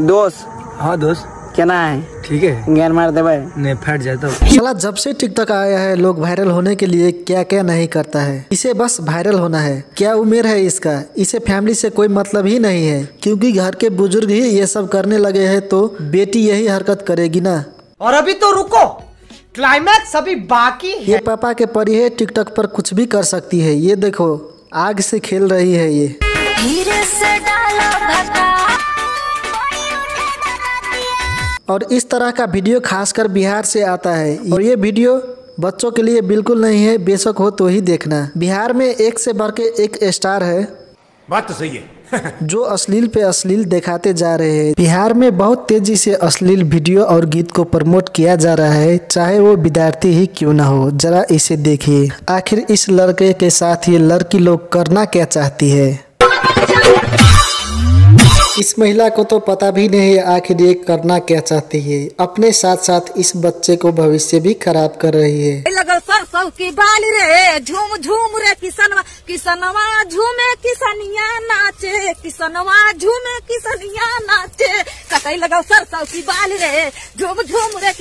दोस्त। हाँ दोस्त, क्या ना है? ठीक है। ज्ञान मार दे भाई, नहीं फट जाता। साला जब से टिकटॉक आया है लोग वायरल होने के लिए क्या क्या नहीं करता है। इसे बस वायरल होना है। क्या उम्र है इसका? इसे फैमिली से कोई मतलब ही नहीं है, क्योंकि घर के बुजुर्ग ही ये सब करने लगे हैं तो बेटी यही हरकत करेगी ना। और अभी तो रुको, क्लाइमैक्स अभी बाकी है। ये पापा के परी है, टिकटॉक पर कुछ भी कर सकती है। ये देखो आग से खेल रही है ये। धीरे से डालो भगा। और इस तरह का वीडियो खासकर बिहार से आता है और ये वीडियो बच्चों के लिए बिल्कुल नहीं है, बेशक हो तो ही देखना। बिहार में एक से बढ़ के एक स्टार है, बात तो सही है जो अश्लील पे अश्लील दिखाते जा रहे हैं। बिहार में बहुत तेजी से अश्लील वीडियो और गीत को प्रमोट किया जा रहा है, चाहे वो विद्यार्थी ही क्यों ना हो। जरा इसे देखिए, आखिर इस लड़के के साथ ये लड़की लोग करना क्या चाहती है। इस महिला को तो पता भी नहीं है आखिर ये करना क्या चाहती है। अपने साथ साथ इस बच्चे को भविष्य भी खराब कर रही है। लगल सरसों की बाल रे, झूम झूम रे किसनवा, किसनवा झूमे किसनिया नाचे, किसनवा झूमे किसनिया नाचे। कतई लगल सरसों की बाल रे, झूम झूम रे